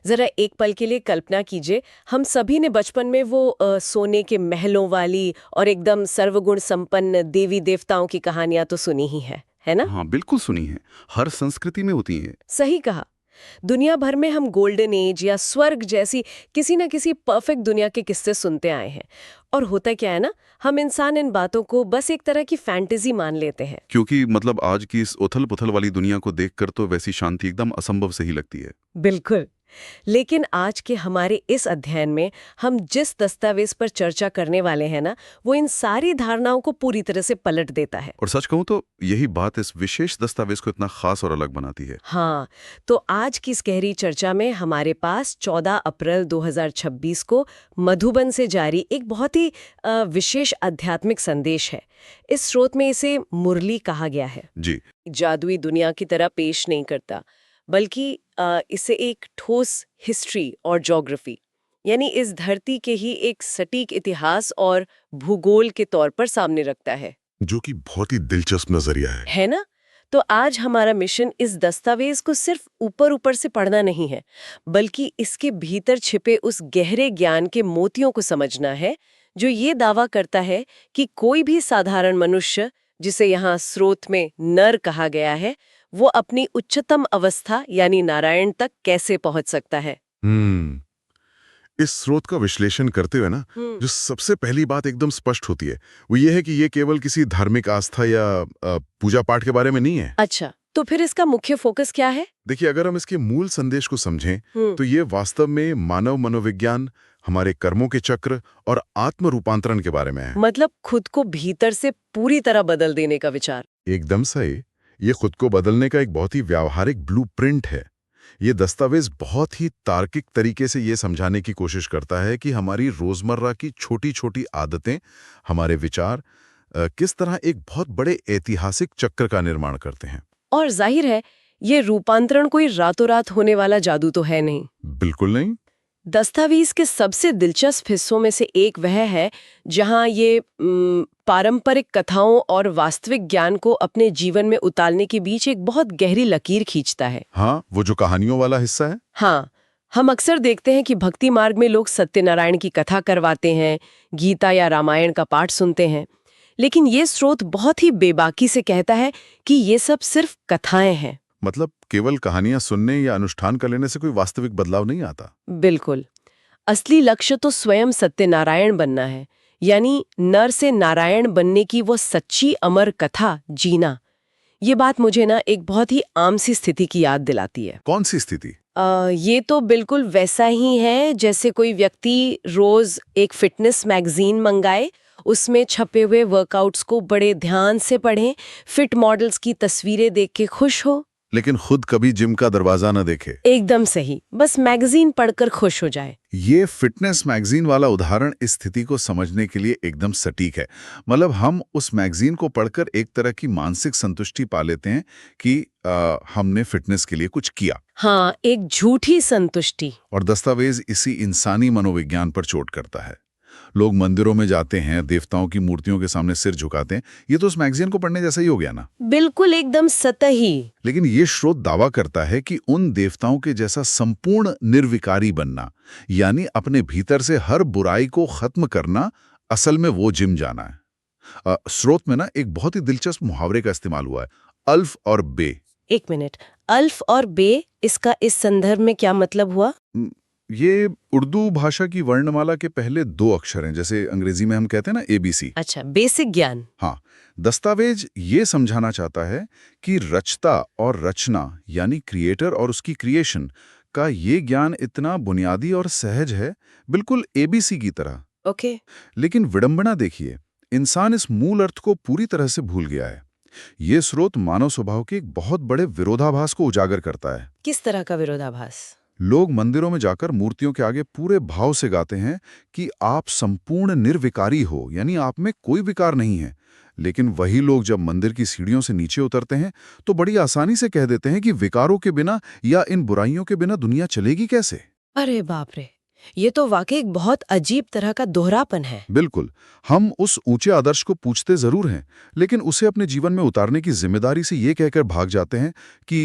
जरा एक पल के लिए कल्पना कीजिए, हम सभी ने बचपन में वो सोने के महलों वाली और एकदम सर्वगुण संपन्न देवी देवताओं की कहानियां तो सुनी ही है ना? हाँ, बिल्कुल सुनी है। हर संस्कृति में होती हैं। सही कहा। दुनिया भर में हम गोल्डन एज या स्वर्ग जैसी किसी न किसी परफेक्ट दुनिया के किस्से सुनते आए हैं। और होता क्या है ना, हम इंसान इन बातों को बस एक तरह की फैंटेसी मान लेते हैं। क्योंकि मतलब आज की इस उथल-पुथल वाली दुनिया को देखकर तो वैसी शांति एकदम असंभव से ही लगती है। बिल्कुल। लेकिन आज के हमारे इस अध्ययन में हम जिस दस्तावेज पर चर्चा करने वाले हैं ना, वो इन सारी धारणाओं को पूरी तरह से पलट देता है। और सच कहूँ तो यही बात इस विशेष दस्तावेज को इतना खास और अलग बनाती है। हाँ, तो आज की इस गहरी चर्चा में हमारे पास 14 अप्रैल 2026 को मधुबन से जारी एक बहुत ही विशेष आध्यात्मिक संदेश है। इस स्रोत में इसे मुरली कहा गया है। जी। जादुई दुनिया की तरह पेश नहीं करता, बल्कि इसे एक ठोस हिस्ट्री और ज्योग्राफी, यानी इस धरती के ही एक सटीक इतिहास और भूगोल के तौर पर सामने रखता है। जो कि बहुत ही दिलचस्प नजरिया है ना? तो आज हमारा मिशन इस दस्तावेज को सिर्फ ऊपर ऊपर से पढ़ना नहीं है, बल्कि इसके भीतर छिपे उस गहरे ज्ञान के मोतियों को समझना है, जो ये दावा करता है कि कोई भी साधारण मनुष्य, जिसे यहाँ स्रोत में नर कहा गया है, वो अपनी उच्चतम अवस्था यानी नारायण तक कैसे पहुंच सकता है। इस स्रोत का विश्लेषण करते हुए ना, जो सबसे पहली बात एकदम स्पष्ट होती है वो ये है कि ये केवल किसी धार्मिक आस्था या पूजा पाठ के बारे में नहीं है। अच्छा, तो फिर इसका मुख्य फोकस क्या है? देखिए, अगर हम इसके मूल संदेश को समझें तो ये वास्तव में मानव मनोविज्ञान, हमारे कर्मों के चक्र और आत्म रूपांतरण के बारे में है। मतलब खुद को भीतर से पूरी तरह बदल देने का विचार। एकदम सही। ये खुद को बदलने का एक बहुत ही व्यावहारिक ब्लूप्रिंट है। ये दस्तावेज बहुत ही तार्किक तरीके से ये समझाने की कोशिश करता है कि हमारी रोजमर्रा की छोटी छोटी आदतें, हमारे विचार किस तरह एक बहुत बड़े ऐतिहासिक चक्र का निर्माण करते हैं। और जाहिर है, ये रूपांतरण कोई रातों रात होने वाला जादू तो है नहीं। बिल्कुल नहीं। दस्तावेज के सबसे दिलचस्प हिस्सों में से एक वह है जहां ये पारंपरिक कथाओं और वास्तविक ज्ञान को अपने जीवन में उतारने के बीच एक बहुत गहरी लकीर खींचता है। हाँ, वो जो कहानियों वाला हिस्सा है। हाँ, हम अक्सर देखते हैं कि भक्ति मार्ग में लोग सत्यनारायण की कथा करवाते हैं, गीता या रामायण का पाठ सुनते हैं, लेकिन ये स्रोत बहुत ही बेबाकी से कहता है कि ये सब सिर्फ कथाएं हैं। मतलब केवल कहानियां सुनने या अनुष्ठान कर लेने से कोई वास्तविक बदलाव नहीं आता। बिल्कुल। असली लक्ष्य तो स्वयं सत्यनारायण बनना है, यानी नर से नारायण बनने की वो सच्ची अमर कथा जीना। ये बात मुझे ना एक बहुत ही आम सी स्थिति की याद दिलाती है। कौन सी स्थिति? ये तो बिल्कुल वैसा ही है जैसे कोई व्यक्ति रोज एक फिटनेस मैगजीन मंगाए, उसमें छपे हुए वर्कआउट्स को बड़े ध्यान से पढ़ें, फिट मॉडल्स की तस्वीरें देख के खुश हो, लेकिन खुद कभी जिम का दरवाजा न देखे। एकदम सही, बस मैगजीन पढ़कर खुश हो जाए। ये फिटनेस मैगजीन वाला उदाहरण इस स्थिति को समझने के लिए एकदम सटीक है। मतलब हम उस मैगजीन को पढ़कर एक तरह की मानसिक संतुष्टि पा लेते हैं कि हमने फिटनेस के लिए कुछ किया। हाँ, एक झूठी संतुष्टि। और दस्तावेज इसी इंसानी मनोविज्ञान पर चोट करता है। लोग मंदिरों में जाते हैं, देवताओं की मूर्तियों के सामने सिर झुकाते हैं। ये तो उस मैगजीन को पढ़ने जैसा ही हो गया ना। बिल्कुल, एकदम सतही। लेकिन ये स्रोत दावा करता है कि उन देवताओं के जैसा संपूर्ण निर्विकारी बनना, यानी अपने भीतर से हर बुराई को खत्म करना, असल में वो जिम जाना है। स्रोत में ना एक बहुत ही दिलचस्प मुहावरे का इस्तेमाल हुआ है, अल्फ और बे। एक मिनट, अल्फ और बे, इसका इस संदर्भ में क्या मतलब हुआ? ये उर्दू भाषा की वर्णमाला के पहले 2 अक्षर हैं, जैसे अंग्रेजी में हम कहते हैं ना ABC। अच्छा, बेसिक ज्ञान। हाँ, दस्तावेज ये समझाना चाहता है कि रचता और रचना यानी क्रिएटर और उसकी क्रिएशन का ये ज्ञान इतना बुनियादी और सहज है, बिल्कुल ABC की तरह। ओके। लेकिन विडंबना देखिए, इंसान इस मूल अर्थ को पूरी तरह से भूल गया है। ये स्रोत मानव स्वभाव के एक बहुत बड़े विरोधाभास को उजागर करता है। किस तरह का विरोधाभास? लोग मंदिरों में जाकर मूर्तियों के आगे पूरे भाव से गाते हैं कि आप संपूर्ण निर्विकारी हो, यानी आप में कोई विकार नहीं है। लेकिन वही लोग जब मंदिर की सीढ़ियों से नीचे उतरते हैं तो बड़ी आसानी से कह देते हैं कि विकारों के बिना या इन बुराइयों के बिना दुनिया चलेगी कैसे। अरे बाप रे, ये तो वाकई एक बहुत अजीब तरह का दोहरापन है। बिल्कुल। हम उस ऊंचे आदर्श को पूछते जरूर हैं, लेकिन उसे अपने जीवन में उतारने की जिम्मेदारी से ये कहकर भाग जाते हैं कि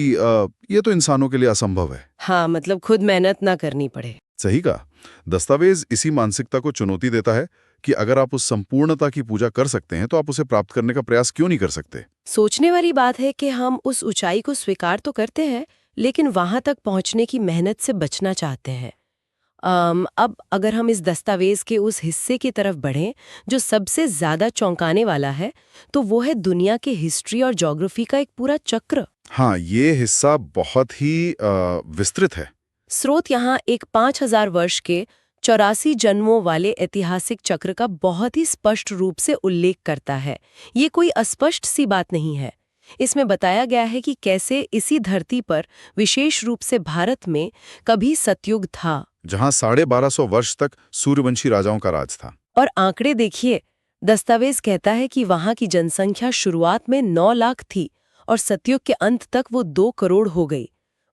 ये तो इंसानों के लिए असंभव है। हाँ, मतलब खुद मेहनत ना करनी पड़े। सही कहा। दस्तावेज इसी मानसिकता को चुनौती देता है कि अगर आप उस संपूर्णता की पूजा कर सकते हैं तो आप उसे प्राप्त करने का प्रयास क्यों नहीं कर सकते। सोचने वाली बात है कि हम उस ऊंचाई को स्वीकार तो करते हैं, लेकिन वहां तक पहुंचने की मेहनत से बचना चाहते हैं। अब अगर हम इस दस्तावेज के उस हिस्से की तरफ बढ़ें जो सबसे ज्यादा चौंकाने वाला है, तो वो है दुनिया के हिस्ट्री और ज्योग्राफी का एक पूरा चक्र। हाँ, ये हिस्सा बहुत ही विस्तृत है। स्रोत यहाँ एक 5000 वर्ष के 84 जन्मों वाले ऐतिहासिक चक्र का बहुत ही स्पष्ट रूप से उल्लेख करता है। ये कोई अस्पष्ट सी बात नहीं है। इसमें बताया गया है कि कैसे इसी धरती पर, विशेष रूप से भारत में, कभी सतयुग था, जहां 1250 वर्ष तक सूर्यवंशी राजाओं का राज था। और आंकड़े देखिए। दस्तावेज कहता है कि वहां की जनसंख्या शुरुआत में 9 लाख थी और सतयुग के अंत तक वो 2 करोड़ हो गई।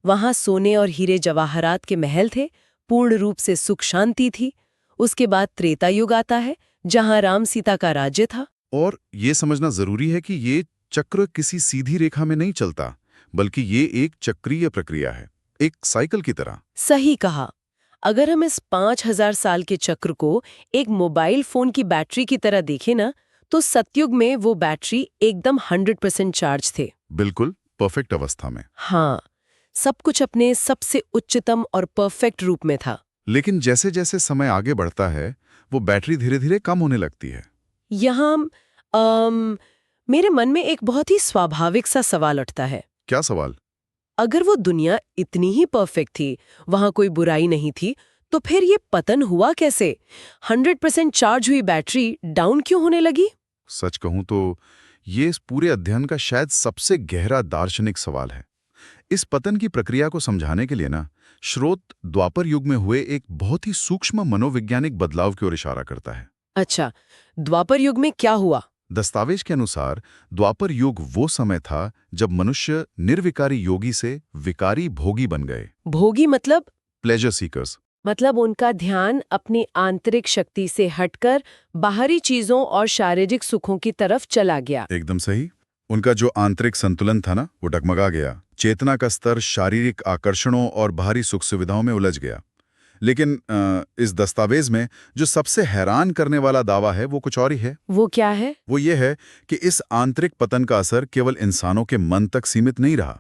वहां सोने और हीरे जवाहरात के महल थे, पूर्ण रूप से सुख शांति थी। उसके बाद त्रेता युग आता है, जहां राम सीता का राज्य था। और ये समझना जरूरी है कि ये चक्र किसी सीधी रेखा में नहीं चलता, बल्कि ये एक चक्रीय प्रक्रिया है, एक साइकिल की तरह। सही कहा। अगर हम इस 5000 साल के चक्र को एक मोबाइल फोन की बैटरी की तरह देखें ना, तो सतयुग में वो बैटरी एकदम 100% चार्ज थे। बिल्कुल परफेक्ट अवस्था में। हाँ, सब कुछ अपने सबसे उच्चतम और परफेक्ट रूप में था। लेकिन जैसे जैसे समय आगे बढ़ता है, वो बैटरी धीरे धीरे कम होने लगती है। यहाँ मेरे मन में एक बहुत ही स्वाभाविक सा सवाल उठता है। क्या सवाल? अगर वो दुनिया इतनी ही परफेक्ट थी, वहां कोई बुराई नहीं थी, तो फिर ये पतन हुआ कैसे? 100% चार्ज हुई बैटरी डाउन क्यों होने लगी? सच कहूं तो ये इस पूरे अध्ययन का शायद सबसे गहरा दार्शनिक सवाल है। इस पतन की प्रक्रिया को समझाने के लिए ना, स्रोत द्वापर युग में हुए एक बहुत ही सूक्ष्म मनोवैज्ञानिक बदलाव की ओर इशारा करता है। अच्छा, द्वापर युग में क्या हुआ? दस्तावेज के अनुसार द्वापर युग वो समय था जब मनुष्य निर्विकारी योगी से विकारी भोगी बन गए। भोगी मतलब? Pleasure seekers. मतलब उनका ध्यान अपनी आंतरिक शक्ति से हटकर बाहरी चीजों और शारीरिक सुखों की तरफ चला गया। एकदम सही। उनका जो आंतरिक संतुलन था ना, वो डगमगा गया। चेतना का स्तर शारीरिक आकर्षणों और बाहरी सुख सुविधाओं में उलझ गया। लेकिन इस दस्तावेज में जो सबसे हैरान करने वाला दावा है वो कुछ और ही है। वो क्या है? वो ये है कि इस आंतरिक पतन का असर केवल इंसानों के मन तक सीमित नहीं रहा।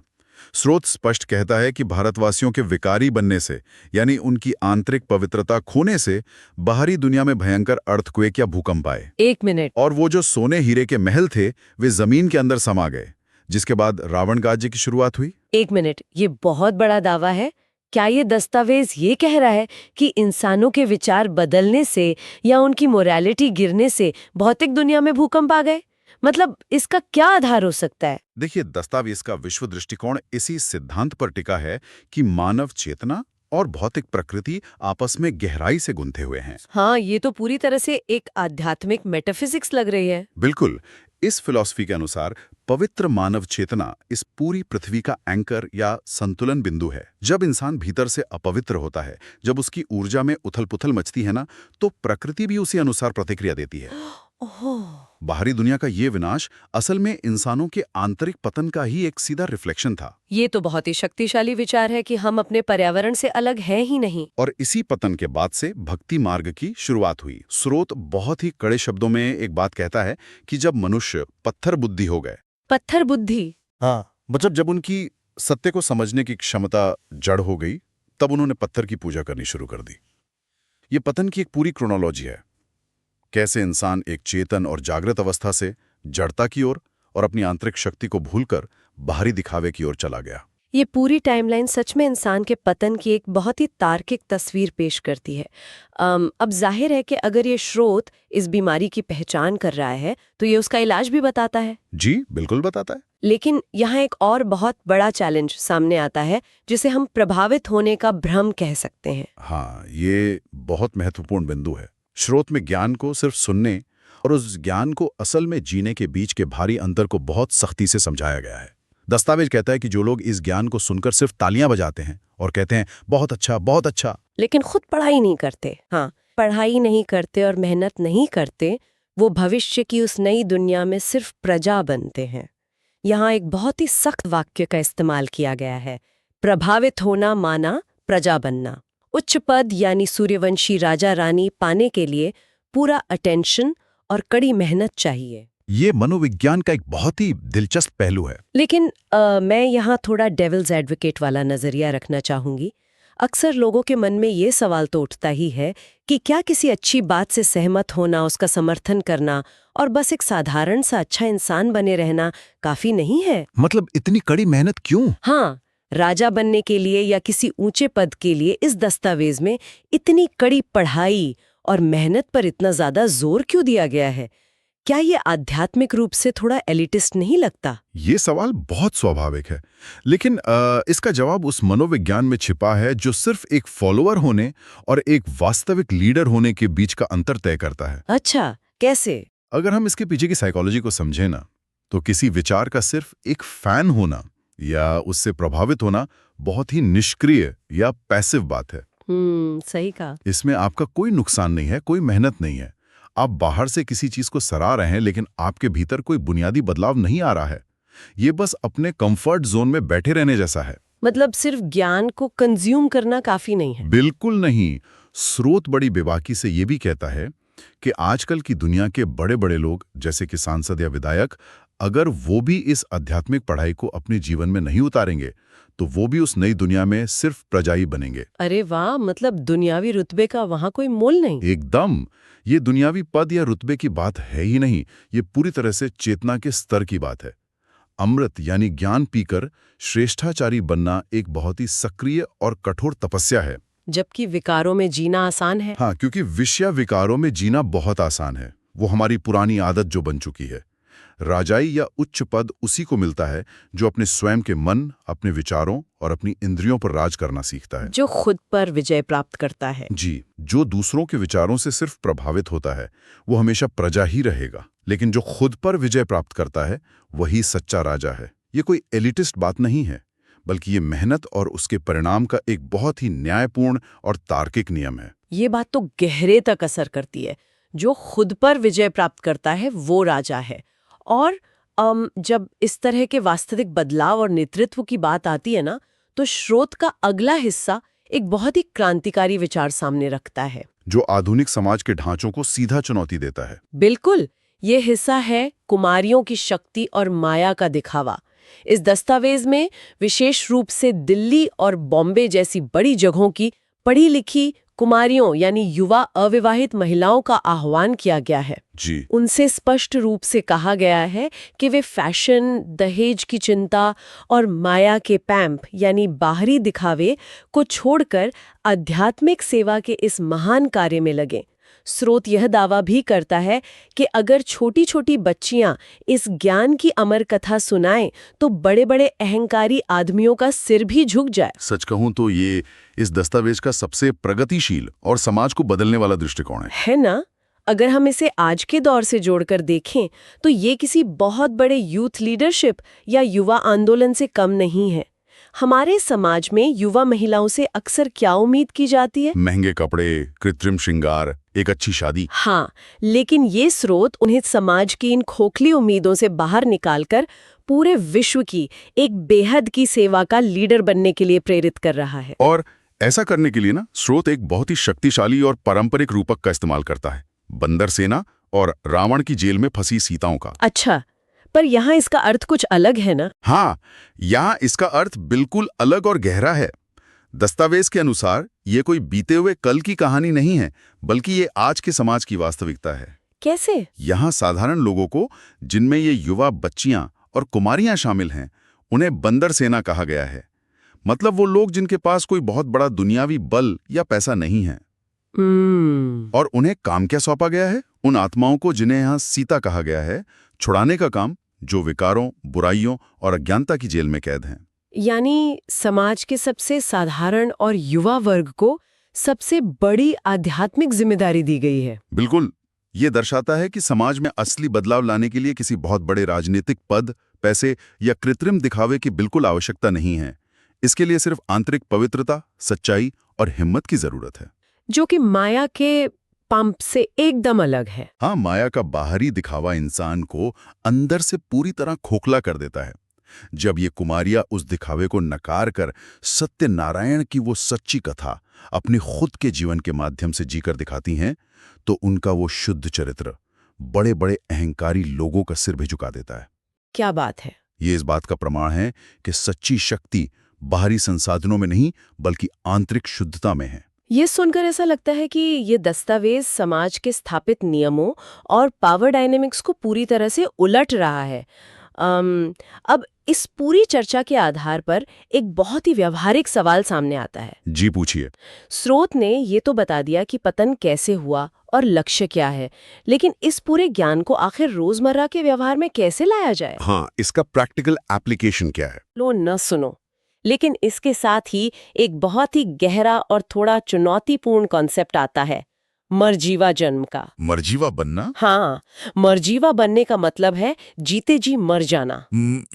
स्रोत स्पष्ट कहता है कि भारतवासियों के विकारी बनने से, यानी उनकी आंतरिक पवित्रता खोने से, बाहरी दुनिया में भयंकर अर्थक्वेक या भूकंप आए। 1 मिनट। और वो जो सोने हीरे के महल थे, वे जमीन के अंदर समा गए, जिसके बाद रावण राज्य की शुरुआत हुई। 1 मिनट, ये बहुत बड़ा दावा है। क्या ये दस्तावेज ये कह रहा है कि इंसानों के विचार बदलने से या उनकी मोरालिटी गिरने से भौतिक दुनिया में भूकंप आ गए? मतलब इसका क्या आधार हो सकता है? देखिए, दस्तावेज का विश्व दृष्टिकोण इसी सिद्धांत पर टिका है कि मानव चेतना और भौतिक प्रकृति आपस में गहराई से गुंथे हुए हैं। हाँ, ये तो पूरी तरह से एक आध्यात्मिक मेटाफिजिक्स लग रही है। बिल्कुल। इस फिलॉसफी के अनुसार पवित्र मानव चेतना इस पूरी पृथ्वी का एंकर या संतुलन बिंदु है। जब इंसान भीतर से अपवित्र होता है, जब उसकी ऊर्जा में उथल-पुथल मचती है ना, तो प्रकृति भी उसी अनुसार प्रतिक्रिया देती है। ओह, बाहरी दुनिया का ये विनाश असल में इंसानों के आंतरिक पतन का ही एक सीधा रिफ्लेक्शन था। ये तो बहुत ही शक्तिशाली विचार है कि हम अपने पर्यावरण से अलग हैं ही नहीं। और इसी पतन के बाद से भक्ति मार्ग की शुरुआत हुई। स्रोत बहुत ही कड़े शब्दों में एक बात कहता है कि जब मनुष्य पत्थर बुद्धि हो गए। पत्थर बुद्धि? हाँ, मतलब जब उनकी सत्य को समझने की क्षमता जड़ हो गई, तब उन्होंने पत्थर की पूजा करनी शुरू कर दी। ये पतन की एक पूरी क्रोनोलॉजी है। कैसे इंसान एक चेतन और जागृत अवस्था से जड़ता की ओर और अपनी आंतरिक शक्ति को भूलकर बाहरी दिखावे की ओर चला गया। ये पूरी टाइमलाइन सच में इंसान के पतन की एक बहुत ही तार्किक तस्वीर पेश करती है। अब जाहिर है कि अगर ये स्रोत इस बीमारी की पहचान कर रहा है, तो ये उसका इलाज भी बताता है। जी, बिल्कुल बताता है। लेकिन यहाँ एक और बहुत बड़ा चैलेंज सामने आता है, जिसे हम प्रभावित होने का भ्रम कह सकते हैं। हाँ, ये बहुत महत्वपूर्ण बिंदु है। स्रोत में ज्ञान को सिर्फ सुनने और उस ज्ञान को असल में जीने के बीच के भारी अंतर को बहुत सख्ती से समझाया गया है। दस्तावेज कहता है कि जो लोग इस ज्ञान को सुनकर सिर्फ तालियां बजाते हैं और कहते हैं बहुत अच्छा, लेकिन खुद पढ़ाई नहीं करते, हाँ, पढ़ाई नहीं करते और मेहनत नहीं करते, वो भविष्य की उस नई दुनिया में सिर्फ प्रजा बनते हैं। यहाँ एक बहुत ही सख्त वाक्य का इस्तेमाल किया गया है, प्रभावित होना माना प्रजा बनना। उच्च पद यानी सूर्यवंशी राजा रानी पाने के लिए पूरा अटेंशन और कड़ी मेहनत चाहिए। ये मनोविज्ञान का एक बहुत ही दिलचस्प पहलू है। लेकिन मैं यहाँ थोड़ा डेविल्स एडवोकेट वाला नजरिया रखना चाहूंगी। अक्सर लोगों के मन में ये सवाल तो उठता ही है कि क्या किसी अच्छी बात से सहमत होना, उसका समर्थन करना और बस एक साधारण सा अच्छा इंसान बने रहना काफी नहीं है? मतलब इतनी कड़ी मेहनत क्यों? हाँ, राजा बनने के लिए या किसी ऊंचे पद के लिए इस दस्तावेज में इतनी कड़ी पढ़ाई और मेहनत पर इतना ज्यादा जोर क्यों दिया गया है? क्या ये आध्यात्मिक रूप से थोड़ा एलिटिस्ट नहीं लगता? ये सवाल बहुत स्वाभाविक है, लेकिन इसका जवाब उस मनोविज्ञान में छिपा है जो सिर्फ एक फॉलोअर होने और एक वास्तविक लीडर होने के बीच का अंतर तय करता है। अच्छा, कैसे? अगर हम इसके पीछे की साइकोलॉजी को समझें ना, तो किसी विचार का सिर्फ एक फैन होना या उससे प्रभावित होना बहुत ही निष्क्रिय या पैसिव बात है। सही कहा। इसमें आपका कोई नुकसान नहीं है, कोई मेहनत नहीं है। आप बाहर से किसी चीज को सराह रहे हैं, लेकिन आपके भीतर कोई बुनियादी बदलाव नहीं आ रहा है। ये बस अपने कंफर्ट जोन में बैठे रहने जैसा है। मतलब सिर्फ ज्ञान को कंज्यूम करना काफी नहीं है? बिल्कुल नहीं। स्रोत बड़ी बेबाकी से ये भी कहता है कि आजकल की दुनिया के बड़े बड़े लोग, जैसे कि सांसद या विधायक, अगर वो भी इस आध्यात्मिक पढ़ाई को अपने जीवन में नहीं उतारेंगे तो वो भी उस नई दुनिया में सिर्फ प्रजाई बनेंगे। अरे वाह, मतलब दुनियावी रुतबे का वहां कोई मोल नहीं। एकदम। ये दुनियावी पद या रुतबे की बात है ही नहीं, ये पूरी तरह से चेतना के स्तर की बात है। अमृत यानी ज्ञान पीकर श्रेष्ठाचारी बनना एक बहुत ही सक्रिय और कठोर तपस्या है। जबकि विकारों में जीना आसान है। हाँ, क्योंकि विषय विकारों में जीना बहुत आसान है। वो हमारी पुरानी आदत जो बन चुकी है। राजाई या उच्च पद उसी को मिलता है जो अपने स्वयं के मन, अपने विचारों और अपनी इंद्रियों पर राज करना सीखता है, जो खुद पर विजय प्राप्त करता है। जी, जो दूसरों के विचारों से सिर्फ प्रभावित होता है वो हमेशा प्रजा ही रहेगा, लेकिन जो खुद पर विजय प्राप्त करता है वही सच्चा राजा है। ये कोई एलिटिस्ट बात नहीं है, बल्कि ये मेहनत और उसके परिणाम का एक बहुत ही न्यायपूर्ण और तार्किक नियम है। ये बात तो गहरे तक असर करती है। जो खुद पर विजय प्राप्त करता है वो राजा है। और जब इस तरह के वास्तविक बदलाव और नेतृत्व की बात आती है ना, तो स्रोत का अगला हिस्सा एक बहुत ही क्रांतिकारी विचार सामने रखता है, जो आधुनिक समाज के ढांचों को सीधा चुनौती देता है। बिल्कुल। ये हिस्सा है कुमारियों की शक्ति और माया का दिखावा। इस दस्तावेज में विशेष रूप से दिल्ली और बॉम्बे जैसी बड़ी जगहों की पढ़ी लिखी कुमारियों यानी युवा अविवाहित महिलाओं का आह्वान किया गया है। जी। उनसे स्पष्ट रूप से कहा गया है कि वे फैशन, दहेज की चिंता और माया के पैंप यानी बाहरी दिखावे को छोड़कर आध्यात्मिक सेवा के इस महान कार्य में लगें। स्रोत यह दावा भी करता है कि अगर छोटी छोटी बच्चियां इस ज्ञान की अमर कथा सुनाएं तो बड़े बड़े अहंकारी आदमियों का सिर भी झुक जाए। सच कहूं तो ये इस दस्तावेज का सबसे प्रगतिशील और समाज को बदलने वाला दृष्टिकोण है ना? अगर हम इसे आज के दौर से जोड़कर देखें तो ये किसी बहुत बड़े यूथ लीडरशिप या युवा आंदोलन से कम नहीं है। हमारे समाज में युवा महिलाओं से अक्सर क्या उम्मीद की जाती है? महंगे कपड़े, कृत्रिम श्रृंगार, एक अच्छी शादी। हाँ, लेकिन ये स्रोत उन्हें समाज की इन खोखली उम्मीदों से बाहर निकालकर पूरे विश्व की एक बेहद की सेवा का लीडर बनने के लिए प्रेरित कर रहा है। और ऐसा करने के लिए ना, स्रोत एक बहुत ही शक्तिशाली और पारंपरिक रूपक का इस्तेमाल करता है, बंदर सेना और रावण की जेल में फंसी सीताओं का। अच्छा, पर यहाँ इसका अर्थ कुछ अलग है ना? हाँ, यहाँ इसका अर्थ बिल्कुल अलग और गहरा है। दस्तावेज के अनुसार ये कोई बीते हुए कल की कहानी नहीं है, बल्कि ये आज के समाज की वास्तविकता है। कैसे? यहाँ साधारण लोगों को, जिनमें ये युवा बच्चियां और कुमारियां शामिल हैं, उन्हें बंदर सेना कहा गया है। मतलब वो लोग जिनके पास कोई बहुत बड़ा दुनियावी बल या पैसा नहीं है। और उन्हें काम क्या सौंपा गया है? उन आत्माओं को, जिन्हें यहाँ सीता कहा गया है, छुड़ाने का काम, जो विकारों, बुराइयों और अज्ञानता की जेल में कैद हैं। यानी समाज के सबसे साधारण और युवा वर्ग को सबसे बड़ी आध्यात्मिक जिम्मेदारी दी गई है। बिल्कुल। ये दर्शाता है कि समाज में असली बदलाव लाने के लिए किसी बहुत बड़े राजनीतिक पद, पैसे या कृत्रिम दिखावे की बिल्कुल आवश्यकता नहीं है। इसके लिए सिर्फ आंतरिक पवित्रता, सच्चाई और हिम्मत की जरूरत है। जो कि माया के पंप से एकदम अलग है। हाँ, माया का बाहरी दिखावा इंसान को अंदर से पूरी तरह खोखला कर देता है। जब ये कुमारियां उस दिखावे को नकार कर सत्यनारायण की वो सच्ची कथा अपने खुद के जीवन के माध्यम से जीकर दिखाती हैं, तो उनका वो शुद्ध चरित्र बड़े बड़े अहंकारी लोगों का सिर भी झुका देता है। क्या बात है। ये इस बात का प्रमाण है कि सच्ची शक्ति बाहरी संसाधनों में नहीं, बल्कि आंतरिक शुद्धता में है। ये सुनकर ऐसा लगता है कि ये दस्तावेज समाज के स्थापित नियमों और पावर डायनेमिक्स को पूरी तरह से उलट रहा है। अब इस पूरी चर्चा के आधार पर एक बहुत ही व्यवहारिक सवाल सामने आता है। जी पूछिए। स्रोत ने ये तो बता दिया कि पतन कैसे हुआ और लक्ष्य क्या है, लेकिन इस पूरे ज्ञान को आखिर रोजमर्रा के व्यवहार में कैसे लाया जाए? हाँ, इसका प्रैक्टिकल एप्लीकेशन क्या है? लो न सुनो। लेकिन इसके साथ ही एक बहुत ही गहरा और थोड़ा चुनौतीपूर्ण कॉन्सेप्ट आता है, मरजीवा जन्म का। मरजीवा बनना? हाँ, मरजीवा बनने का मतलब है जीते जी मर जाना।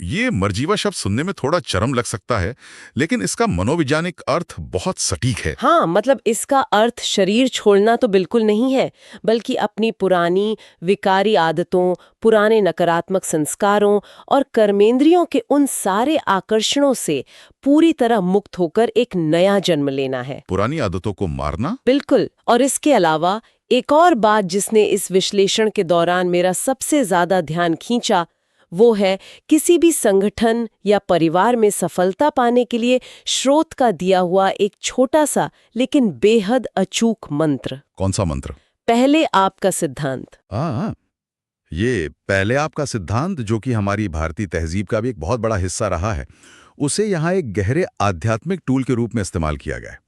ये मरजीवा शब्द सुनने में थोड़ा चरम लग सकता है, लेकिन इसका मनोवैज्ञानिक अर्थ बहुत सटीक है। हाँ, मतलब इसका अर्थ शरीर छोड़ना तो बिल्कुल नहीं है, बल्कि अपनी पुरानी विकारी आदतों, पुराने नकारात्मक संस्कारों और कर्मेंद्रियों के उन सारे आकर्षणों से पूरी तरह मुक्त होकर एक नया जन्म लेना है। पुरानी आदतों को मारना? बिल्कुल। और इसके अलावा एक और बात जिसने इस विश्लेषण के दौरान मेरा सबसे ज्यादा ध्यान खींचा, वो है किसी भी संगठन या परिवार में सफलता पाने के लिए स्रोत का दिया हुआ एक छोटा सा लेकिन बेहद अचूक मंत्र। कौन सा मंत्र? पहले आपका सिद्धांत। ये पहले आपका सिद्धांत, जो कि हमारी भारतीय तहजीब का भी एक बहुत बड़ा हिस्सा रहा है, उसे यहाँ एक गहरे आध्यात्मिक टूल के रूप में इस्तेमाल किया गया है।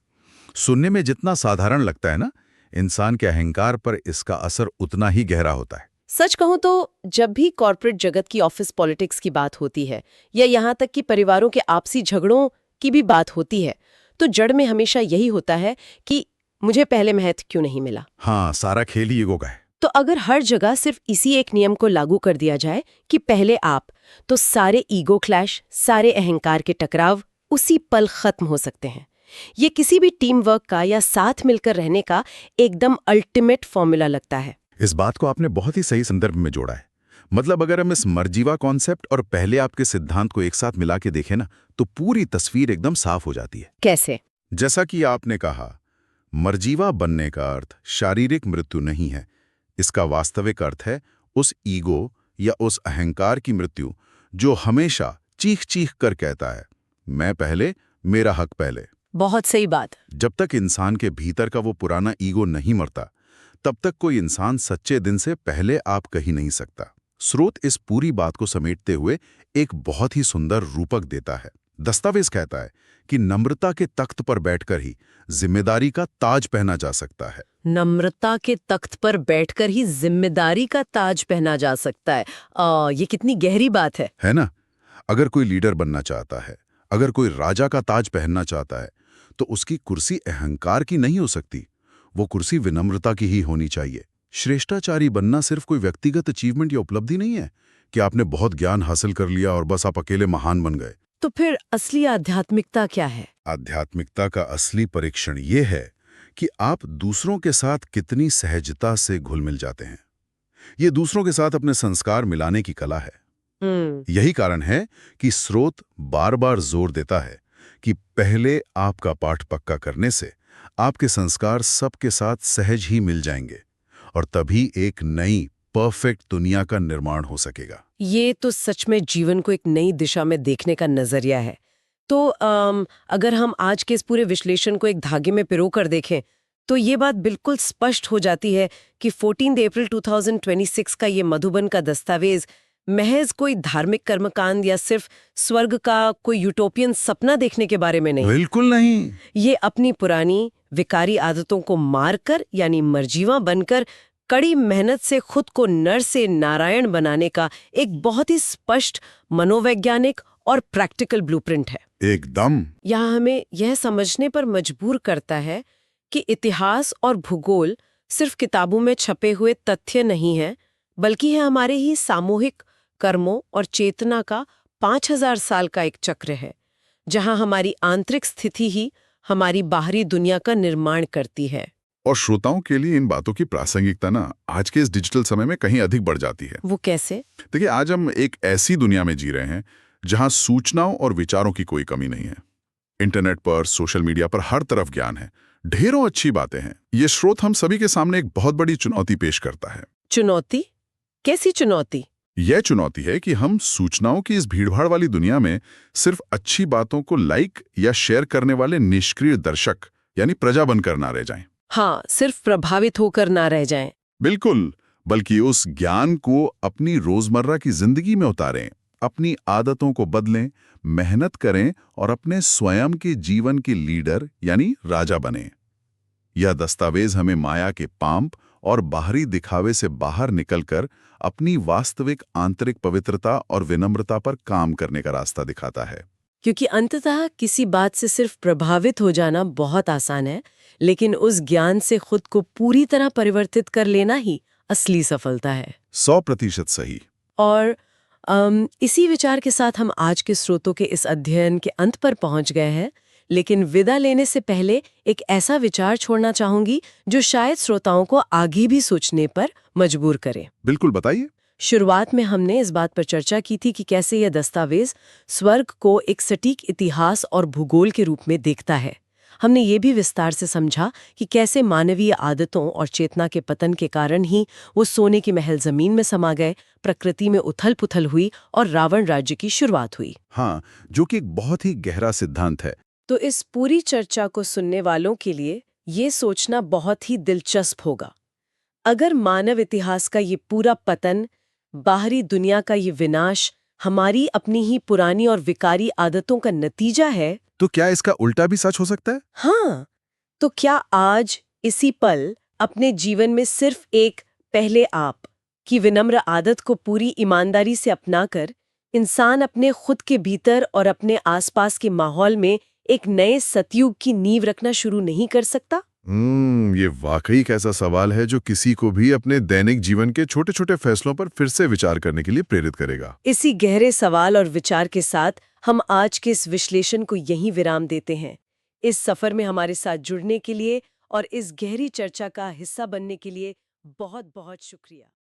सुनने में जितना साधारण लगता है ना, इंसान के अहंकार पर इसका असर उतना ही गहरा होता है। सच कहूं तो जब भी कॉर्पोरेट जगत की ऑफिस पॉलिटिक्स की बात होती है या यहाँ तक कि परिवारों के आपसी झगड़ों की भी बात होती है, तो जड़ में हमेशा यही होता है कि मुझे पहले महत्व क्यों नहीं मिला। हाँ, सारा खेल ही ईगो का है। तो अगर हर जगह सिर्फ इसी एक नियम को लागू कर दिया जाए कि पहले आप, तो सारे ईगो क्लैश, सारे अहंकार के टकराव उसी पल खत्म हो सकते हैं। ये किसी भी टीम वर्क का या साथ मिलकर रहने का एकदम अल्टीमेट फॉर्मूला लगता है। इस बात को आपने बहुत ही सही संदर्भ में जोड़ा है। मतलब अगर हम इस मरजीवा कॉन्सेप्ट और पहले आपके सिद्धांत को एक साथ मिला के देखें ना, तो पूरी तस्वीर एकदम साफ हो जाती है। कैसे? जैसा कि आपने कहा, मरजीवा बनने का अर्थ शारीरिक मृत्यु नहीं है। इसका वास्तविक अर्थ है उस ईगो या उस अहंकार की मृत्यु जो हमेशा चीख चीख कर कहता है, मैं पहले, मेरा हक पहले। बहुत सही बात। जब तक इंसान के भीतर का वो पुराना ईगो नहीं मरता, तब तक कोई इंसान सच्चे दिन से पहले आप कह नहीं सकता। स्रोत इस पूरी बात को समेटते हुए एक बहुत ही सुंदर रूपक देता है। दस्तावेज कहता है कि नम्रता के तख्त पर बैठकर ही जिम्मेदारी का ताज पहना जा सकता है। नम्रता के तख्त पर बैठकर ही जिम्मेदारी का ताज पहना जा सकता है। ये कितनी गहरी बात है ना? अगर कोई लीडर बनना चाहता है, अगर कोई राजा का ताज पहनना चाहता है, तो उसकी कुर्सी अहंकार की नहीं हो सकती। वो कुर्सी विनम्रता की ही होनी चाहिए। श्रेष्ठाचारी बनना सिर्फ कोई व्यक्तिगत अचीवमेंट या उपलब्धि नहीं है कि आपने बहुत ज्ञान हासिल कर लिया और बस आप अकेले महान बन गए। तो फिर असली आध्यात्मिकता क्या है? आध्यात्मिकता का असली परीक्षण ये है कि आप दूसरों के साथ कितनी सहजता से घुल मिल जाते हैं। ये दूसरों के साथ अपने संस्कार मिलाने की कला है। यही कारण है कि स्रोत बार बार जोर देता है कि पहले आपका पाठ पक्का करने से आपके संस्कार सबके साथ सहज ही मिल जाएंगे और तभी एक नई परफेक्ट दुनिया का निर्माण हो सकेगा। ये तो सच में जीवन को एक नई दिशा में देखने का नजरिया है। तो अगर हम आज के इस पूरे विश्लेषण को एक धागे में पिरो कर देखें, तो ये बात बिल्कुल स्पष्ट हो जाती है कि 14 अप्रैल 2026 का ये मधुबन का दस्तावेज महज कोई धार्मिक कर्मकांड या सिर्फ स्वर्ग का कोई यूटोपियन सपना देखने के बारे में नहीं। बिल्कुल नहीं। ये अपनी पुरानी विकारी आदतों को मारकर, यानी मरजीवा बनकर, कड़ी मेहनत से खुद को नर से नारायण बनाने का एक बहुत ही स्पष्ट मनोवैज्ञानिक और प्रैक्टिकल ब्लूप्रिंट है। एकदम। यहाँ हमें यह समझने पर मजबूर करता है कि इतिहास और भूगोल सिर्फ किताबों में छपे हुए तथ्य नहीं है, बल्कि है हमारे ही सामूहिक कर्मों और चेतना का 5000 साल का एक चक्र है जहां हमारी आंतरिक स्थिति ही हमारी बाहरी दुनिया का निर्माण करती है। और श्रोताओं के लिए इन बातों की प्रासंगिकता ना आज के इस डिजिटल समय में कहीं अधिक बढ़ जाती है। वो कैसे? देखिए, आज हम एक ऐसी दुनिया में जी रहे हैं जहां सूचनाओं और विचारों की कोई कमी नहीं है। इंटरनेट पर, सोशल मीडिया पर हर तरफ ज्ञान है, ढेरों अच्छी बातें हैं। ये स्रोत हम सभी के सामने एक बहुत बड़ी चुनौती पेश करता है। चुनौती? कैसी चुनौती? यह चुनौती है कि हम सूचनाओं की इस भीड़भाड़ वाली दुनिया में सिर्फ अच्छी बातों को लाइक या शेयर करने वाले निष्क्रिय दर्शक यानी प्रजा बनकर ना रह जाएं। हाँ, सिर्फ प्रभावित होकर ना रह जाएं। बिल्कुल, बल्कि उस ज्ञान को अपनी रोजमर्रा की जिंदगी में उतारें, अपनी आदतों को बदलें, मेहनत करें और अपने स्वयं के जीवन के लीडर यानी राजा बने। यह दस्तावेज हमें माया के पांप और बाहरी दिखावे से बाहर निकलकर अपनी वास्तविक आंतरिक पवित्रता और विनम्रता पर काम करने का रास्ता दिखाता है। क्योंकि अंततः किसी बात से सिर्फ प्रभावित हो जाना बहुत आसान है, लेकिन उस ज्ञान से खुद को पूरी तरह परिवर्तित कर लेना ही असली सफलता है। 100% सही। और इसी विचार के साथ हम आज के स्रोतों के इस अध्ययन के अंत पर पहुंच गए हैं, लेकिन विदा लेने से पहले एक ऐसा विचार छोड़ना चाहूंगी जो शायद श्रोताओं को आगे भी सोचने पर मजबूर करे। बिल्कुल, बताइए। शुरुआत में हमने इस बात पर चर्चा की थी कि कैसे यह दस्तावेज स्वर्ग को एक सटीक इतिहास और भूगोल के रूप में देखता है। हमने ये भी विस्तार से समझा कि कैसे मानवीय आदतों और चेतना के पतन के कारण ही वो सोने की महल जमीन में समा गए, प्रकृति में उथल-पुथल हुई और रावण राज्य की शुरुआत हुई। हाँ, जो कि एक बहुत ही गहरा सिद्धांत है। तो इस पूरी चर्चा को सुनने वालों के लिए ये सोचना बहुत ही दिलचस्प होगा। अगर मानव इतिहास का ये पूरा पतन, बाहरी दुनिया का ये विनाश हमारी अपनी ही पुरानी और विकारी आदतों का नतीजा है, तो क्या इसका उल्टा भी सच हो सकता है? हाँ, तो क्या आज इसी पल अपने जीवन में सिर्फ एक पहले आप की विनम्र आदत को पूरी ईमानदारी से अपनाकर इंसान अपने खुद के भीतर और अपने आसपास के माहौल में एक नए सतयुग की नींव रखना शुरू नहीं कर सकता? ये वाकई एक ऐसा सवाल है जो किसी को भी अपने दैनिक जीवन के छोटे-छोटे फैसलों पर फिर से विचार करने के लिए प्रेरित करेगा। इसी गहरे सवाल और विचार के साथ हम आज के इस विश्लेषण को यहीं विराम देते हैं। इस सफर में हमारे साथ जुड़ने के लिए और इस गहरी चर्चा का हिस्सा बनने के लिए बहुत-बहुत शुक्रिया।